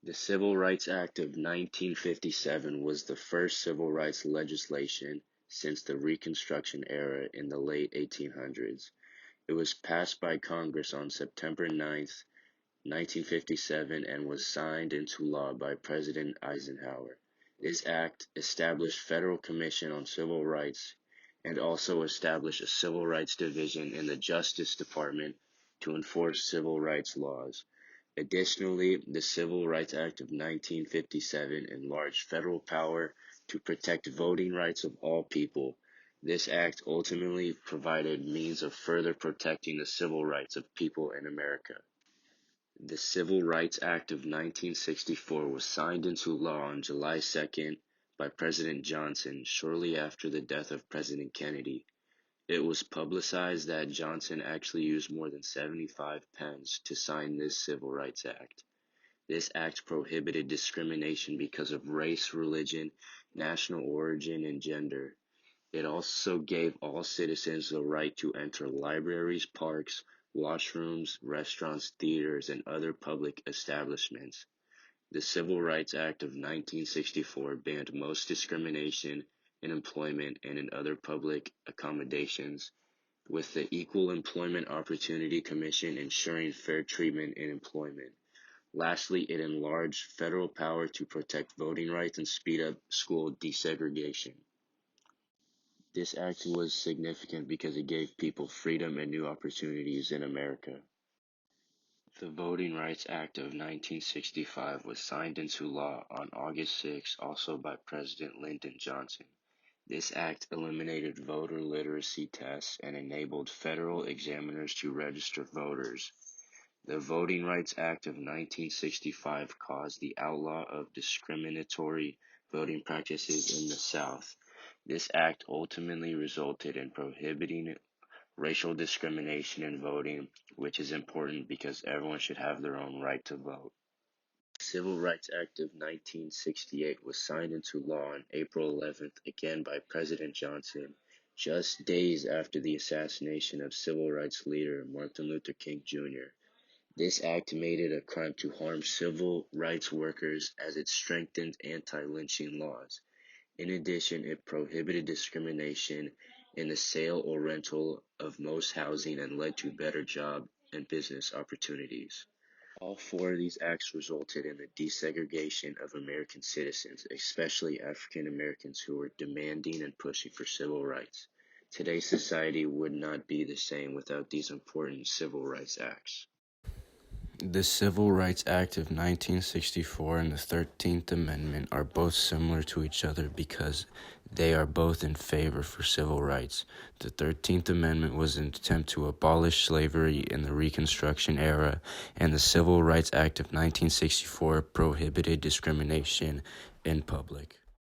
The Civil Rights Act of 1957 was the first civil rights legislation since the Reconstruction era in the late 1800s. It was passed by Congress on September 9, 1957, and was signed into law by President Eisenhower. This act established Federal Commission on Civil Rights and also established a Civil Rights Division in the Justice Department to enforce civil rights laws. Additionally, the Civil Rights Act of 1957 enlarged federal power to protect voting rights of all people. This act ultimately provided means of further protecting the civil rights of people in America. The Civil Rights Act of 1964 was signed into law on July 2nd by President Johnson shortly after the death of President Kennedy. It was publicized that Johnson actually used more than 75 pens to sign this Civil Rights Act. This act prohibited discrimination because of race, religion, national origin, and gender. It also gave all citizens the right to enter libraries, parks, washrooms, restaurants, theaters, and other public establishments. The Civil Rights Act of 1964 banned most discrimination in employment and in other public accommodations, with the Equal Employment Opportunity Commission ensuring fair treatment in employment. Lastly, it enlarged federal power to protect voting rights and speed up school desegregation. This act was significant because it gave people freedom and new opportunities in America. The Voting Rights Act of 1965 was signed into law on August 6, also by President Lyndon Johnson. This act eliminated voter literacy tests and enabled federal examiners to register voters. The Voting Rights Act of 1965 caused the outlaw of discriminatory voting practices in the South. This act ultimately resulted in prohibiting racial discrimination in voting, which is important because everyone should have their own right to vote. The Civil Rights Act of 1968 was signed into law on April 11th, again by President Johnson, just days after the assassination of civil rights leader Martin Luther King Jr. This act made it a crime to harm civil rights workers as it strengthened anti-lynching laws. In addition, it prohibited discrimination in the sale or rental of most housing and led to better job and business opportunities. All four of these acts resulted in the desegregation of American citizens, especially African Americans who were demanding and pushing for civil rights. Today's society would not be the same without these important civil rights acts. The Civil Rights Act of 1964 and the 13th Amendment are both similar to each other because they are both in favor for civil rights. The 13th Amendment was an attempt to abolish slavery in the Reconstruction era, and the Civil Rights Act of 1964 prohibited discrimination in public.